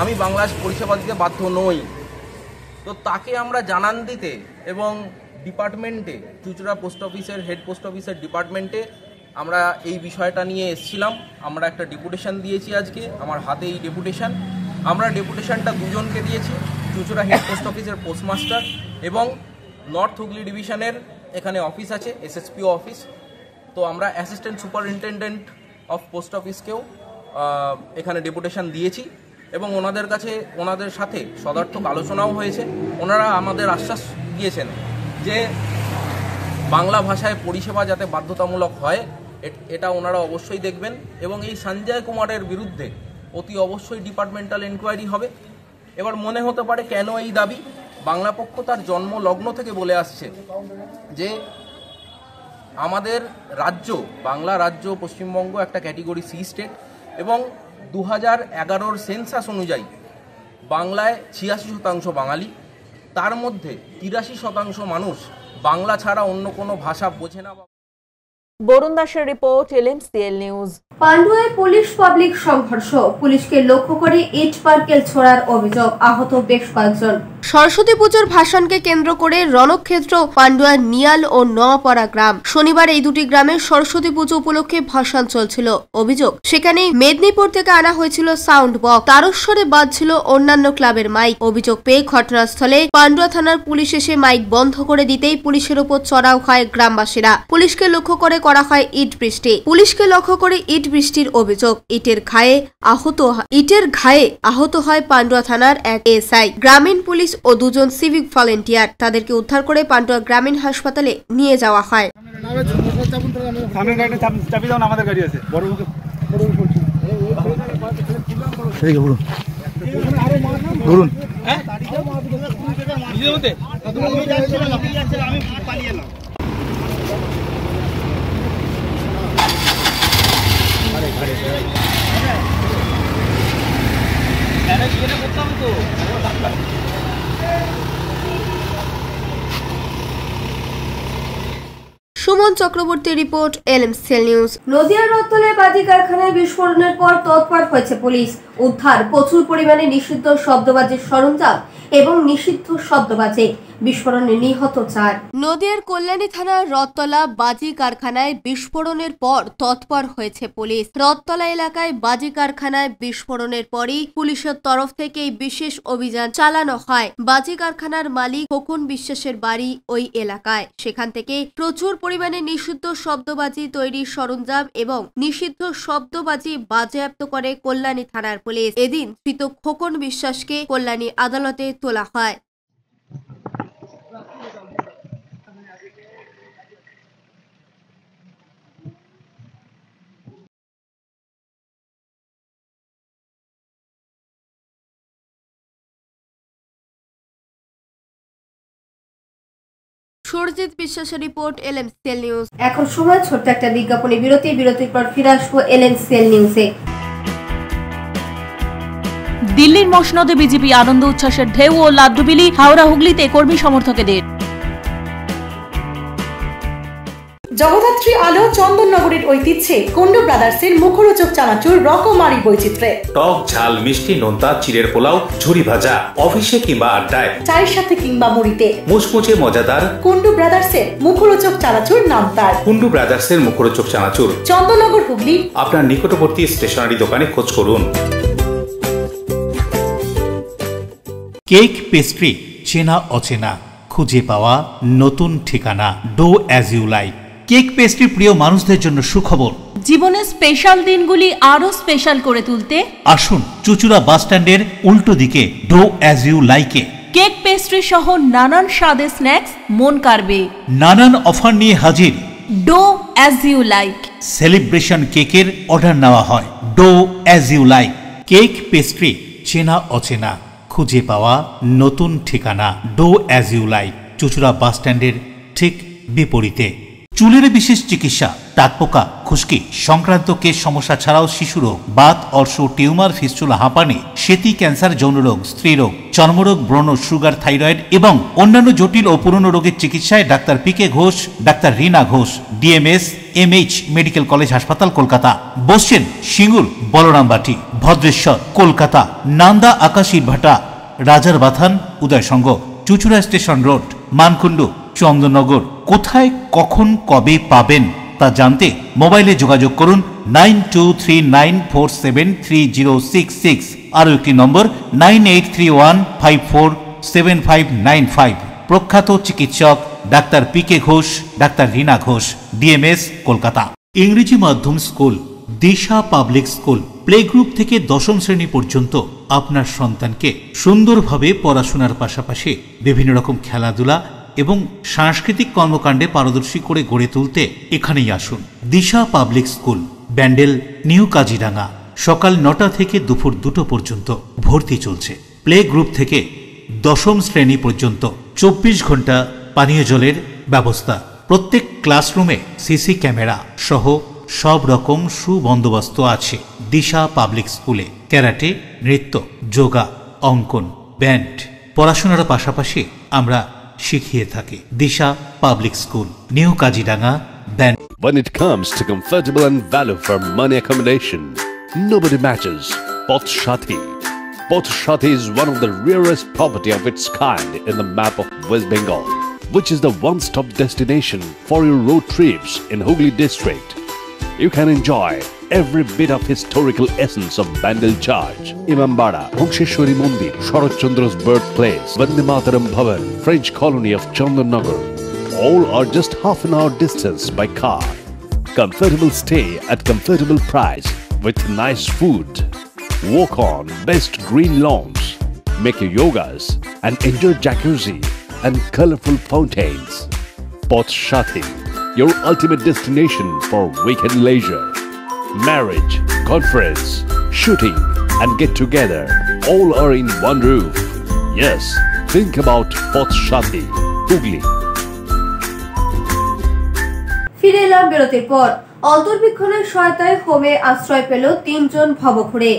আমি বাংলা পরিষেবা দিতে বাধ্য নই। তো তাকে আমরা জানান দিতে এবং ডিপার্টমেন্টে, চুচুড়া পোস্ট অফিসের হেড পোস্ট অফিসের ডিপার্টমেন্টে আমরা এই বিষয়টা নিয়ে এসেছিলাম। আমরা একটা ডেপুটেশন দিয়েছি আজকে, আমার হাতে এই ডেপুটেশন। আমরা ডেপুটেশনটা 2 জনকে দিয়েছি, চুচুড়া হেড পোস্ট অফিসের পোস্টমাস্টার এবং নর্থ হুগলি ডিভিশনের এখানে অফিস আছে, SSPO অফিস। তো আমরা অ্যাসিস্ট্যান্ট সুপারিনটেন্ডেন্ট অফ পোস্ট অফিসকেও এখানে ডেপুটেশন দিয়েছি এবং ওনাদের সাথে সদার্থক আলোচনাও হয়েছে। ওনারা আমাদের আশ্বাস দিয়েছেন যে বাংলা ভাষায় পরিষেবা যাতে বাধ্যতামূলক হয় এটা ওনারা অবশ্যই দেখবেন এবং এই সঞ্জয় কুমারের বিরুদ্ধে অতি অবশ্যই ডিপার্টমেন্টাল এনকোয়ারি হবে। এবার মনে হতে পারে কেন এই দাবি, বাংলা পক্ষ তার জন্ম লগ্ন থেকে বলে আসছে যে আমাদের রাজ্য, বাংলা রাজ্য পশ্চিমবঙ্গ একটা ক্যাটেগরি সি স্টেট এবং 2011-র সেন্সাস অনুযায়ী বাংলায় 86% বাঙালি, তার মধ্যে 83% মানুষ বাংলা ছাড়া অন্য কোনো ভাষা বোঝে না। বরুণ দাসের রিপোর্ট, LMCL নিউজ। পান্ডুয়ায় পুলিশ পাবলিক সংঘর্ষ, পুলিশকে লক্ষ্য করে ইট পার্কেল ছোড়ার অভিযোগ, আহত বেশ কয়েকজন। সরস্বতী পুজোর ভাসানকে কেন্দ্র করে রণক্ষেত্র, পান্ডুয়া, নিয়াল ও নোয়াপাড়া গ্রাম। শনিবার এই দুটি গ্রামে সরস্বতী পুজো উপলক্ষে ভাসান চলছিল। অভিযোগ, সেখানে মেদিনীপুর থেকে আনা হয়েছিল সাউন্ড বক্স, তারস্বরে বাজছিল অন্যান্য ক্লাবের মাইক। অভিযোগ পেয়ে ঘটনাস্থলে পান্ডুয়া থানার পুলিশ এসে মাইক বন্ধ করে দিতেই পুলিশের উপর চড়াও হয় গ্রামবাসীরা। পুলিশকে লক্ষ্য করে করা হয় ইট বৃষ্টি। পুলিশকে লক্ষ্য করে ইট বৃষ্টির অভিযোগ। ইটের ঘায়ে আহত হয় পান্ডুয়া থানার এক এসআই, গ্রামীণ পুলিশ ও দুজন সিভিক ভলেন্টিয়ার। তাদেরকে উদ্ধার করে পান্ডুয়া গ্রামীণ হাসপাতালে নিয়ে যাওয়া হয়। Suman Chakraborty report, LMCL news. নদিয়ার রথতলায় বাজি কারখানায় বিস্ফোরণের পর তৎপর হয়েছে পুলিশ। উদ্ধার প্রচুর পরিমাণে নিষিদ্ধ শব্দবাজির সরঞ্জাম এবং নিষিদ্ধ শব্দবাজি। বিস্ফোরণে নিহত 4। নদিয়ার কল্যাণী থানার রথতলা বাজি কারখানায় বিস্ফোরণের পর তৎপর হয়েছে পুলিশ। রথতলা এলাকায় বাজি কারখানায় বিস্ফোরণের পরই পুলিশের তরফ থেকে বিশেষ অভিযান চালানো হয়। বাজি কারখানার মালিক খোকন বিশ্বাসের বাড়ি ওই এলাকায়। সেখান থেকে প্রচুর পরিমাণে নিষিদ্ধ শব্দবাজি তৈরির সরঞ্জাম এবং নিষিদ্ধ শব্দবাজি বাজেয়াপ্ত করে কল্যাণী থানার পুলিশ। এদিন ধৃত খোকন বিশ্বাসকে কল্যাণী আদালতে তোলা হয়। সুরজিৎ বিশ্বাসের রিপোর্ট, LMCL নিউজ। এখন সময় ছোট্ট একটা বিজ্ঞাপনী বিরতি। বিরতির পর ফিরে আসবো LMCL নিউজে। দিল্লির মসনদে বিজেপি আনন্দ উচ্ছ্বাসের ঢেউ ও লাড্ডুবিলি। হাওড়া হুগলিতে কর্মী সমর্থকেদের। জগদ্ধাত্রী আলো চন্দননগরের ঐতিহ্যে কুন্ডু ব্রাদার্সের মুখরোচক চানাচুর রকমারি বৈচিত্র্যে। টক ঝাল মিষ্টি নোনতা চিড়ের পোলাও ঝুরি ভাজা, অফিসে কিংবা আড্ডায়, চায়ের সাথে কিংবা মুড়িতে মুচমুচে মজাদার কুন্ডু ব্রাদার্সের মুখরোচক চানাচুর নাম তার। কুন্ডু ব্রাদার্সের মুখরোচক চানাচুর চন্দননগর হুগলি। আপনার নিকটবর্তী স্টেশনারি দোকানে খোঁজ করুন। কেক পেস্ট্রি, চেনা অচেনা, খুঁজে পাওয়া নতুন ঠিকানা। Do as you like. Cake pastry প্রিয় মানুষদের জন্য সুখবর। জীবনের স্পেশাল দিনগুলি আরো স্পেশাল করে তুলতে আসুন চুচুড়া বাস স্ট্যান্ডের উল্টো দিকে ডো অ্যাজ ইউ লাইকে। কেক পেস্ট্রি সহ নানান স্বাদের স্ন্যাক্স মন কাড়বে। নানান অফার নিয়ে হাজির। Do as you like. Celebration কেকের অর্ডার নেওয়া হয়। Do as you like. Cake pastry, চেনা অচেনা, খুঁজে পাওয়া নতুন ঠিকানা। Do as you like, Chuchura bus স্ট্যান্ডের ঠিক বিপরীতে। চুলের বিশেষ চিকিৎসা, টাকপোকা, খুশকি সংক্রান্ত কেশ সমস্যা ছাড়াও শিশুরোগ, বাত, অর্শ, টিউমার, ফিস্টুলা, হাঁপানি, সেতি, ক্যান্সার, যৌনরোগ, স্ত্রীরোগ, চর্মরোগ, ব্রণ, সুগার, থাইরয়েড এবং অন্যান্য জটিল ও পুরনো রোগের চিকিৎসায় doctor PK Ghosh, doctor Rina Ghosh, DMS MH medical college হাসপাতাল, কলকাতা। বসছেন সিঙ্গুর, বলরামবাটি, ভদ্রেশ্বর, কলকাতা। নান্দা, আকাশ, ইটভাটা, রাজার বাথান, উদয়সঙ্গ, চুচুড়া স্টেশন রোড, মানকুণ্ডু, চন্দননগর। কোথায়, কখন, কবে পাবেন তা জানতে মোবাইলে যোগাযোগ করুন 9239473066। আরও একটি নম্বর 9831547595। প্রখ্যাত চিকিৎসক doctor PK Ghosh, doctor Rina Ghosh, DMS, Kolkata. ইংরেজি মাধ্যম স্কুল দিশা পাবলিক স্কুল। প্লে গ্রুপ থেকে 10ম শ্রেণী পর্যন্ত আপনার সন্তানকে সুন্দরভাবে পড়াশোনার পাশাপাশি বিভিন্ন রকম খেলাধুলা এবং সাংস্কৃতিক কর্মকাণ্ডে পারদর্শী করে গড়ে তুলতে এখানেই আসুন। Disha public school, Bandel, new Kaziranga. সকাল 9টা থেকে দুপুর 2টো পর্যন্ত ভর্তি চলছে। প্লে গ্রুপ থেকে 10ম শ্রেণী পর্যন্ত 24 ঘন্টা পানীয় জলের ব্যবস্থা। প্রত্যেক ক্লাসরুমে CC ক্যামেরা সহ সব রকম সুবন্দোবস্ত আছে। দিশা পাবলিক স্কুলে ক্যারাটে, নৃত্য, যোগা, অঙ্কন, ব্যান্ড পড়াশোনার পাশাপাশি আমরা শিখিয়ে থাকি। Disha public school, new Kaziranga, band. When it comes to comfortable and value for money accommodation, nobody matches Poth Shathi. Pothshati is one of the rarest property of its kind in the map of West Bengal, which is the one-stop destination for your road trips in Hooghly district. You can enjoy every bit of historical essence of Bandel Church, Imambara, Bhongsheshwari Mandir, Sharat Chandra's birthplace, Vande Mataram Bhavan, French colony of Chandannagar. All are just half an hour distance by car. Comfortable stay at comfortable price with nice food. Walk on best green lawns, make your yogas and enjoy jacuzzi and colorful fountains. Pothshati, your ultimate destination for weekend leisure. Marriage, conference, shooting and get together all are in one roof. Yes, think about Pothshati, Hooghly. ফিরে এলাম বিরতির পর। অন্তর্বীক্ষণের সহায়তায় হোমে আশ্রয় পেল ৩ জন ভবঘুরে।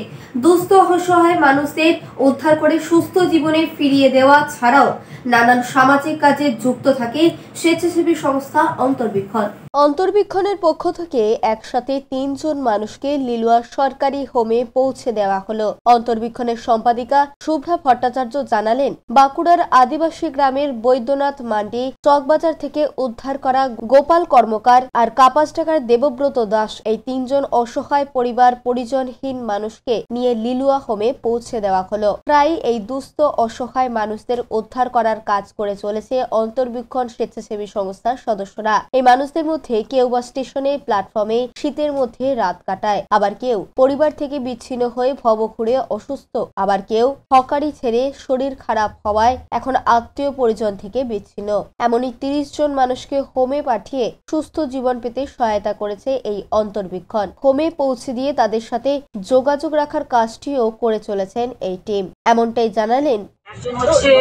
দুস্থ অসহায় মানুষদের উদ্ধার করে সুস্থ জীবনে ফিরিয়ে দেওয়া ছাড়াও নানান সামাজিক কাজে যুক্ত থাকে স্বেচ্ছাসেবী সংস্থা অন্তর্বীক্ষণ। অন্তর্বীক্ষণের পক্ষ থেকে একসাথে ৩ জন মানুষকে লিলুয়া সরকারি হোমে পৌঁছে দেওয়া হলো। অন্তর্বীক্ষণের সম্পাদিকা শুভ্রা ভট্টাচার্য জানালেন, বাঁকুড়ার আদিবাসী গ্রামের বৈদ্যনাথ মান্ডি চকবাজার থেকে উদ্ধার করা গোপাল কর্মকার আর কাপাসডাঙ্গার দেবব্রত দাস এই ৩ জন অসহায় পরিবার পরিজনহীন মানুষকে নিয়ে লিলুয়া হোমে পৌঁছে দেওয়া হলো। প্রায় এই দুস্থ অসহায় মানুষদের উদ্ধার করার কাজ করে চলেছে অন্তর্বীক্ষণ স্বেচ্ছাসেবী সংস্থার সদস্যরা। এই মানুষদের মধ্যে কেউ বা স্টেশনে প্ল্যাটফর্মে শীতের মধ্যে রাত কাটায়, আবার কেউ পরিবার থেকে বিচ্ছিন্ন হয়ে ভবঘুরে অসুস্থ, আবার কেউ হকারি ছেড়ে শরীর খারাপ হওয়ায় এখন আত্মীয় পরিজন থেকে বিচ্ছিন্ন। এমনই ৩০ জন মানুষকে হোমে পাঠিয়ে সুস্থ জীবন পেতে সহায়তা করেছে এই অন্তর্বীক্ষণ। হোমে পৌঁছে দিয়ে তাদের সাথে যোগাযোগ রাখার কাজটিও করে চলেছেন এই টিম, এমনটাই জানালেন। একজন হচ্ছে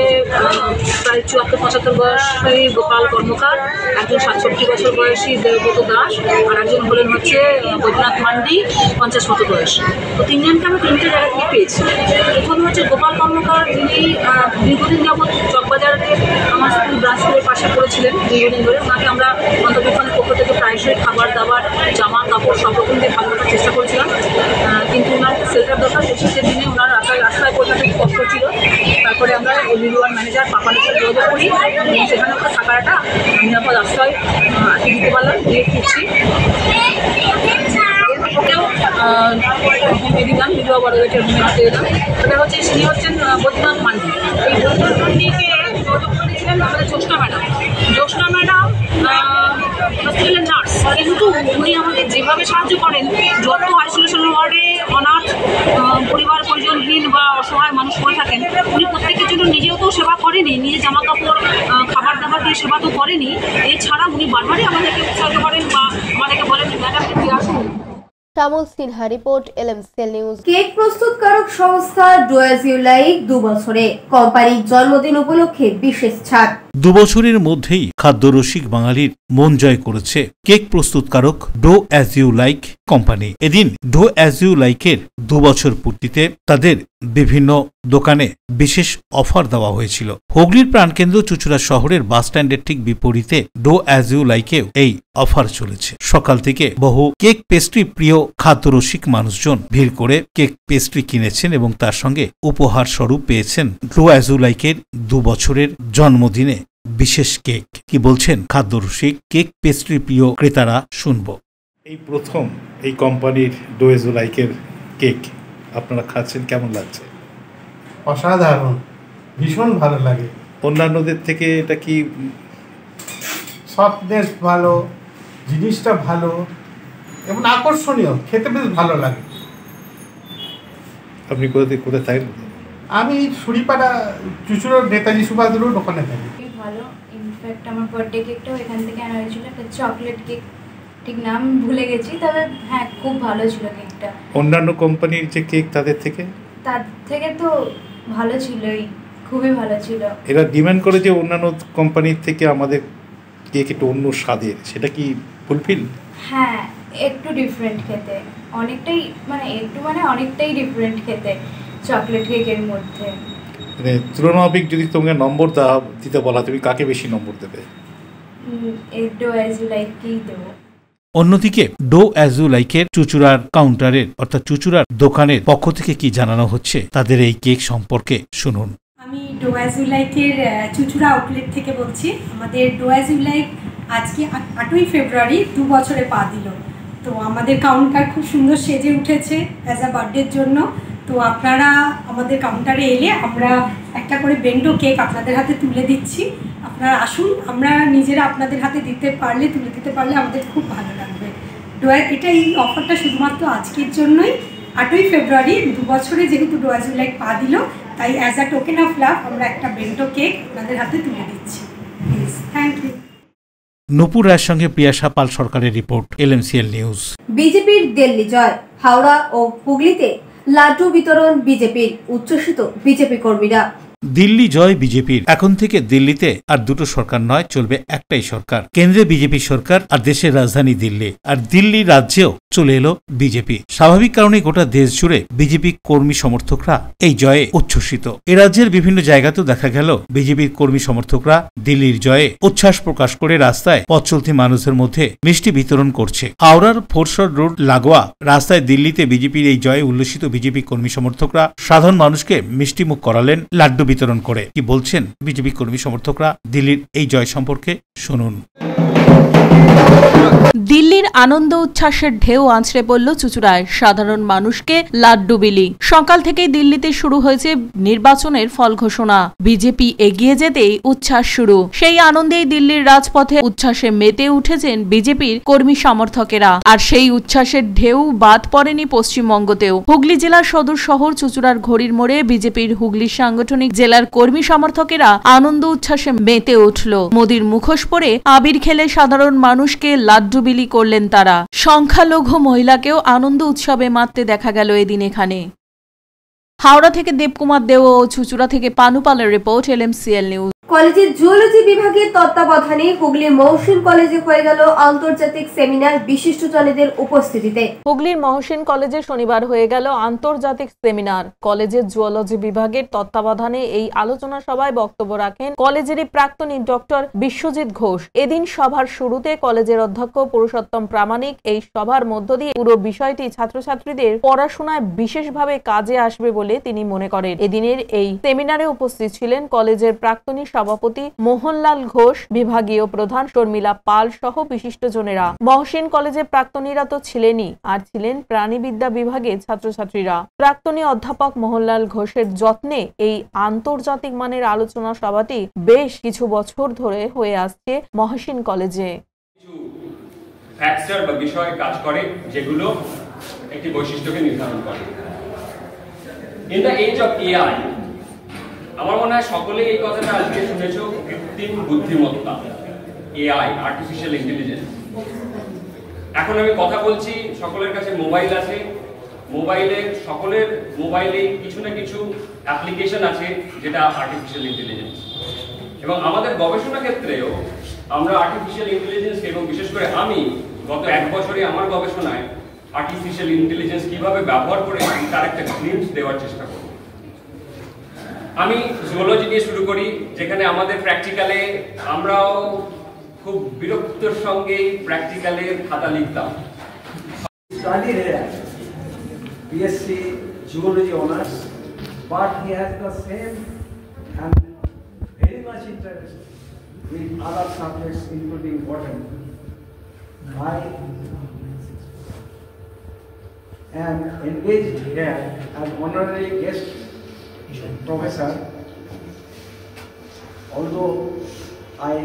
প্রায় ৭৪-৭৫ বয়সী গোপাল কর্মকার, একজন ৬৭ বছর বয়সী দেবব্রত দাস, আর একজন হলেন হচ্ছে বৈদ্যনাথ মান্ডি ৫০ মতো বয়স। তো ৩ জনকে আমরা ৩টে জায়গা থেকে পেয়েছি। প্রথম হচ্ছে গোপাল কর্মকার, যিনি দীর্ঘদিন যাবৎ চকবাজারে আমার স্কুল ব্রাঞ্চ স্কুলের পাশে পড়েছিলেন দীর্ঘদিন ধরে। ওনাকে আমরা অন্তর্বীক্ষণের পক্ষ থেকে প্রায়শই খাবার দাবার, জামা কাপড় সব রকম দিয়ে ভালো রাখার চেষ্টা করেছিলাম, কিন্তু ওনার সেলটার দরকার। শীতের দিনে ওনার রাস্তায় পড়তে খুব কষ্ট ছিল। তারপরে আমরা লিলুয়ার ম্যানেজার পাপানের সাথে যোগাযোগ করি, সেখানে ওরা থাকার একটা নিরাপদ আশ্রয় দিতে পারলাম, দিয়ে ফিরছি। হোমে দিলাম, লিলুয়া বড়গেটের হোমে দিলাম। সেটা হচ্ছে তিনি হচ্ছেন বৈদ্যনাথ মান্ডি। এই বৈদ্যনাথ মান্ডিকে যোগাযোগ করেছিলেন আমাদের জ্যোৎস্না ম্যাডাম। জ্যোৎস্না ম্যাডাম হসপিটালের নার্স, কিন্তু উনি আমাদের যেভাবে সাহায্য করেন, যত আইসোলেশন ওয়ার্ডে অনাথ পরিবার পরিজনহীন বা অসহায় মানুষ পড়ে থাকেন, উনি প্রত্যেকের জন্য নিজেও তো সেবা করেনি, নিজে জামা কাপড় খাবার দাবার দিয়ে সেবা তো করেনি, এছাড়া উনি বারবারই আমাদেরকে উৎসাহিত করেন বা আমাদেরকে বলেন ম্যাডাম কি আসুন। Shyamal Sinha report, LMCL news. Cake প্রস্তুতকারক সংস্থা ডু অ্যাজ ইউ লাইক 2 বছরে কোম্পানির জন্মদিন উপলক্ষে বিশেষ ছাড়। 2 বছরের মধ্যেই খাদ্যরসিক বাঙালির মন জয় করেছে কেক প্রস্তুতকারক Dough as you Like company. এদিন ডো অ্যাজ ইউ লাইকের 2 বছর পূর্তিতে তাদের বিভিন্ন দোকানে বিশেষ অফার দেওয়া হয়েছিল। হুগলির প্রাণকেন্দ্র চুঁচুড়া শহরের বাস স্ট্যান্ডের ঠিক বিপরীতে ডো অ্যাজ ইউ লাইকেও এই অফার চলেছে। সকাল থেকে বহু কেক পেস্ট্রি প্রিয় খাদ্যরসিক মানুষজন ভিড় করে কেক পেস্ট্রি কিনেছেন এবং তার সঙ্গে উপহার স্বরূপ পেয়েছেন ডো অ্যাজ ইউ লাইকের 2 বছরের জন্মদিনে বিশেষ কেক। কি বলছেন খাদ্যরসিক কেক পেস্ট্রি প্রিয় ক্রেতারা, শুনবো। এই প্রথম এই কোম্পানির ডো অ্যাজ ইউ লাইকের কেক আপনারা খাচ্ছেন, কেমন লাগছে? অসাধারণ, ভীষণ ভালো লাগে। অন্যান্যদের থেকে এটা কি সফটনেস ভালো, জিনিসটা ভালো এবং আকর্ষণীয়, খেতে বেশ ভালো লাগে। আপনি কোথায় থাকেন? আমি সুরিপাড়া চুচুড়োর নেতাজি সুভাষ রোড ওখানে থাকি। ভালো, ইনফ্যাক্ট আমার বার্থডে কেকটাও এখান থেকে আনা হয়েছিল, একটা চকলেট কেক, ঠিক নাম ভুলে গেছি, তবে হ্যাঁ খুব ভালো ছিল কেকটা। অন্যান্য কোম্পানির যে কেক তার থেকে তো ভালো ছিলই, খুবই ভালো ছিল। এরা ডিমান্ড করে যে অন্যান্য কোম্পানির থেকে আমাদের কেক একটু অন্য স্বাদের, সেটা কি ফুলফিল? হ্যাঁ, একটু ডিফারেন্ট খেতে, অনেকটাই অনেকটাই ডিফারেন্ট খেতে চকলেট কেকের মধ্যে। মানে তুলনামূলক যদি তোমাকে নম্বর দিতে বলা, তুমি কাকে বেশি নম্বর দেবে? ডো অ্যাজ ইউ লাইককেই দেবো। অন্যদিকে ডো অ্যাজ ইউ লাইকের চুচুড়ার কাউন্টারের অর্থাৎ চুচুড়ার দোকানের পক্ষ থেকে কি জানানো হচ্ছে তাদের এই কেক সম্পর্কে শুনুন। আমি ডো অ্যাজ ইউ লাইকের চুচুড়া আউটলেট থেকে বলছি। আমাদের ডো অ্যাজ ইউ লাইক আজকে 8ই ফেব্রুয়ারি 2 বছরে পা দিল। তো আমাদের কাউন্টার খুব সুন্দর সেজে উঠেছে অ্যাজ আ বার্থডের জন্য। তো আপনারা আমাদের কাউন্টারে এলে আমরা একটা করে বেন্ডো কেক আপনাদের হাতে তুলে দিচ্ছি। আপনারা আসুন, আমরা নিজেরা আপনাদের হাতে দিতে পারলে, তুলে দিতে পারলে আমাদের খুব ভালো লাগবে। এটা এই অফারটা শুধুমাত্র আজকের জন্যই। 8ই ফেব্রুয়ারি 2 বছরে যেহেতু ডো অ্যাজ ইউ লাইক পা দিল, তাই as a token of love আমরা একটা বেন্ডো কেক আপনাদের হাতে তুলে দিচ্ছি। Please, thank you. নূপুর রায়ের সঙ্গে প্রিয়াশা পাল সরকারের রিপোর্ট, LMCL নিউজ। বিজেপির দিল্লি জয়, হাওড়া ও হুগলিতে লাড্ডু বিতরণ বিজেপির, উচ্ছ্বসিত বিজেপি কর্মীরা। দিল্লি জয় বিজেপির। এখন থেকে দিল্লিতে আর দুটো সরকার নয়, চলবে একটাই সরকার। কেন্দ্রে বিজেপি সরকার আর দেশের রাজধানী দিল্লি, আর দিল্লি রাজ্যেও চলে এলো বিজেপি। স্বাভাবিক কারণে গোটা দেশ জুড়ে বিজেপি কর্মী সমর্থকরা এই জয়ে উচ্ছ্বসিত। এ রাজ্যের বিভিন্ন জায়গাতেও দেখা গেল বিজেপির কর্মী সমর্থকরা দিল্লির জয়ে উচ্ছ্বাস প্রকাশ করে রাস্তায় পথ চলতি মানুষের মধ্যে মিষ্টি বিতরণ করছে। হাওড়ার ফোরশর রোড লাগোয়া রাস্তায় দিল্লিতে বিজেপির এই জয়ে উল্লসিত বিজেপি কর্মী সমর্থকরা সাধারণ মানুষকে মিষ্টিমুখ করালেন লাড্ডু বিতরণ করে। কি বলছেন বিজেপি কর্মী সমর্থকরা দিল্লির এই জয় সম্পর্কে শুনুন। দিল্লির আনন্দ উচ্ছ্বাসের ঢেউ আছড়ে পড়ল চুচুড়ায়। সাধারণ মানুষকে লাড্ডু বিলি। সকাল থেকেই দিল্লিতে শুরু হয়েছে নির্বাচনের ফল ঘোষণা। বিজেপি এগিয়ে যেতেই উচ্ছ্বাস শুরু। সেই আনন্দেই দিল্লির রাজপথে উচ্ছ্বাসে মেতে উঠেছেন বিজেপির কর্মী সমর্থকেরা। আর সেই উচ্ছ্বাসের ঢেউ বাদ পড়েনি পশ্চিমবঙ্গতেও। হুগলি জেলার সদর শহর চুচুড়ার ঘড়ির মোড়ে বিজেপির হুগলি সাংগঠনিক জেলার কর্মী সমর্থকেরা আনন্দ উচ্ছ্বাসে মেতে উঠল। মোদির মুখোশ পরে আবির খেলে সাধারণ মানুষকে লাড্ডু বিলি করলেন তারা। সংখ্যালঘু মহিলাকেও আনন্দ উৎসবে মাততে দেখা গেল এদিন এখানে। হাওড়া থেকে দেবকুমার দেও ও চুচুড়া থেকে পানুপালের রিপোর্ট, LMCL নিউজ। কলেজের জুওলজি বিভাগের তত্ত্বাবধানে হুগলির মহসিন কলেজে হয়ে গেল আন্তর্জাতিক সেমিনার বিশিষ্টজনেদের উপস্থিতিতে। হুগলির মহসিন কলেজে শনিবার হয়ে গেল আন্তর্জাতিক সেমিনার। কলেজের জুওলজি বিভাগের তত্ত্বাবধানে এই আলোচনা সভায় বক্তব্য রাখেন কলেজেরই প্রাক্তনী ডক্টর বিশ্বজিৎ ঘোষ। এদিন সভার শুরুতে কলেজের অধ্যক্ষ পুরুষোত্তম প্রামাণিক এই সভার মধ্য দিয়ে পুরো বিষয়টি ছাত্রছাত্রীদের পড়াশোনায় বিশেষভাবে কাজে আসবে বলে তিনি মনে করেন। এদিনের এই সেমিনারে উপস্থিত ছিলেন কলেজের প্রাক্তনী সভাপতি মোহনলাল ঘোষ, বিভাগীয় প্রধান শর্মিলা পাল সহ বিশিষ্টজনেরা। মহসিন কলেজের প্রাক্তনীরা তো ছিলেনই, আর ছিলেন প্রাণীবিদ্যা বিভাগের ছাত্রছাত্রীরা। প্রাক্তনী অধ্যাপক মোহনলাল ঘোষের যত্নে এই আন্তর্জাতিক মানের আলোচনা সভাটি বেশ কিছু বছর ধরে হয়ে আসছে মহসিন কলেজে। ফ্যাক্টর বা বিষয় কাজ করে যেগুলো একটি বৈশিষ্ট্যকে নির্ধারণ করে। In the age of AI, আমার মনে হয় সকলেই এই কথাটা আজকে শুনেছো, কৃত্রিম বুদ্ধিমত্তা, এআই, আর্টিফিশিয়াল ইন্টেলিজেন্স। এখন আমি কথা বলছি, সকলের কাছে মোবাইল আছে, সকলের মোবাইলে কিছু না কিছু অ্যাপ্লিকেশন আছে যেটা আর্টিফিশিয়াল ইন্টেলিজেন্স। এবং আমাদের গবেষণা ক্ষেত্রেও আমরা আর্টিফিশিয়াল ইন্টেলিজেন্স এবং বিশেষ করে আমি গত 1 বছরে আমার গবেষণায় আর্টিফিশিয়াল ইন্টেলিজেন্স কিভাবে ব্যবহার করে তার একটা গ্লিম্পস দেওয়ার চেষ্টা করি। আমি জুওলজি দিয়ে শুরু করি, যেখানে আমাদের প্র্যাকটিক্যালে আমরাও খুব বিরক্তর সঙ্গে প্র্যাকটিক্যালে খাতা লিখতাম। BSc Zoology honors, but he has the same and very much interest in other subjects including botany. I am engaged here as honorary guest professor, although I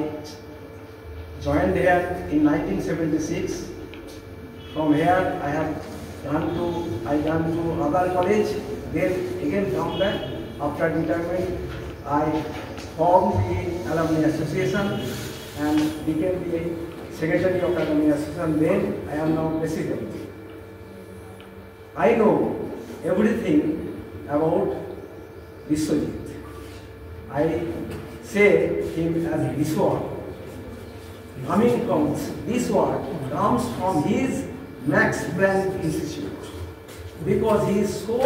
joined here in 1976. From here I gone to other college, then again come back. After retirement I formed the alumni association and became the secretary of alumni association. Then I am now president. I know everything about Biswajit. I say him as Biswa. This word comes from his Max Planck Institute, because he is so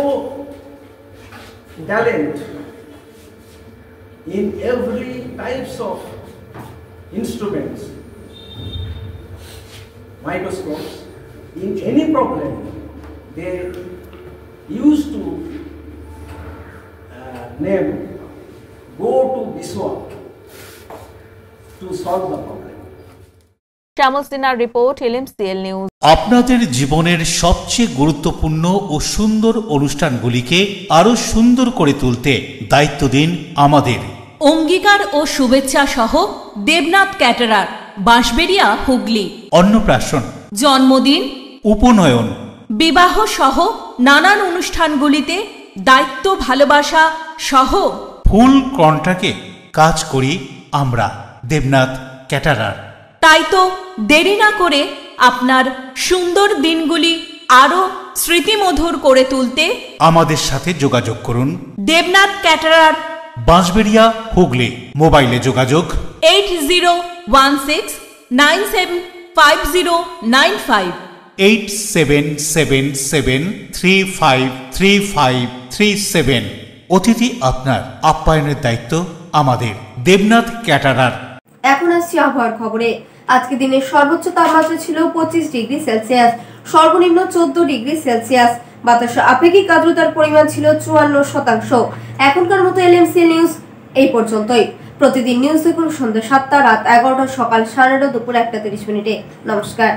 talented in every types of instruments. microscopes, in any problem, they used to name go to Biswa to solve the problem. শ্যামল সিনহার রিপোর্ট, LMCL নিউজ। আপনাদের জীবনের সবচেয়ে গুরুত্বপূর্ণ ও সুন্দর অনুষ্ঠানগুলিকে আরো সুন্দর করে তুলতে দায়িত্ব দিন আমাদের। অঙ্গীকার ও শুভেচ্ছা সহ দেবনাথ ক্যাটারার, বাঁশবেড়িয়া, হুগলি। অন্নপ্রাশন, জন্মদিন, উপনয়ন, বিবাহ সহ নানান অনুষ্ঠানগুলিতে দায়িত্ব, ভালোবাসা সহ ফুল কন্ট্রাক্টে কাজ করি আমরা দেবনাথ ক্যাটারার। তাই তো দেরি না করে আপনার সুন্দর দিনগুলি আরো স্মৃতিমধুর করে তুলতে আমাদের সাথে যোগাযোগ করুন। দেবনাথ ক্যাটারার, বাঁশবেড়িয়া, হুগলি। মোবাইলে যোগাযোগ 8016975095 8777353537। অতিথি আপনার, আপ্যায়নের দায়িত্ব আমাদের দেবনাথ ক্যাটারার। এখন আসছি আবহাওয়ার খবরে। আজকে দিনের সর্বোচ্চ তাপমাত্রা ছিল 25 ডিগ্রি সেলসিয়াস, সর্বনিম্ন 14 ডিগ্রি সেলসিয়াস। বাতাসে আপেক্ষিক আর্দ্রতার পরিমাণ ছিল 54%। এখনকার মতো LMCL নিউজ এই পর্যন্তই। প্রতিদিন নিউজ দেখুন সন্ধ্যা 7টা, রাত 11টা, সকাল 9:30, দুপুর 1:30। নমস্কার।